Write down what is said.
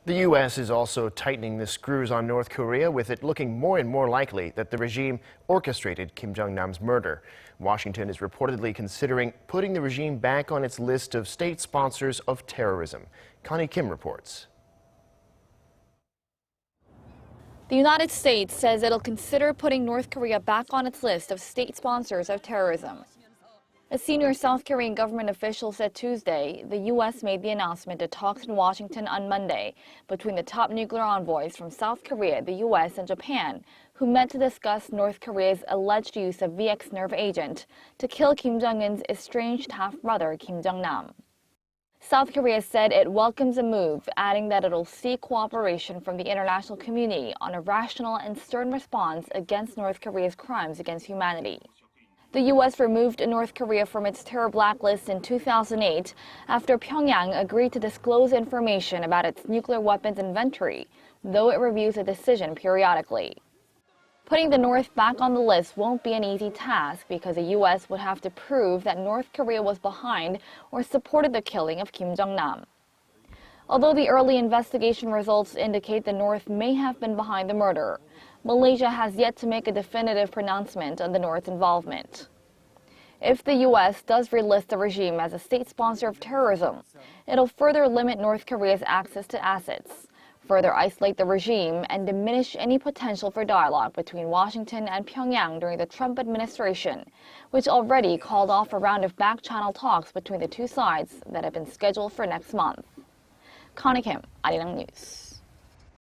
The U.S. is also tightening the screws on North Korea, with it looking more and more likely that the regime orchestrated Kim Jong-nam's murder. Washington is reportedly considering putting the regime back on its list of state sponsors of terrorism. Connie Kim reports. The United States says it'll consider putting North Korea back on its list of state sponsors of terrorism. A senior South Korean government official said Tuesday the U.S. made the announcement at talks in Washington on Monday between the top nuclear envoys from South Korea, the U.S., and Japan, who met to discuss North Korea's alleged use of VX nerve agent to kill Kim Jong-un's estranged half-brother Kim Jong-nam. South Korea said it welcomes the move, adding that it'll seek cooperation from the international community on a rational and stern response against North Korea's crimes against humanity. The U.S. removed North Korea from its terror blacklist in 2008 after Pyongyang agreed to disclose information about its nuclear weapons inventory, though it reviews the decision periodically. Putting the North back on the list won't be an easy task because the U.S. would have to prove that North Korea was behind or supported the killing of Kim Jong-nam. Although the early investigation results indicate the North may have been behind the murder, Malaysia has yet to make a definitive pronouncement on the North's involvement. If the U.S. does relist the regime as a state sponsor of terrorism, it'll further limit North Korea's access to assets, further isolate the regime, and diminish any potential for dialogue between Washington and Pyongyang during the Trump administration, which already called off a round of back-channel talks between the two sides that have been scheduled for next month. Connie Kim, Arirang News.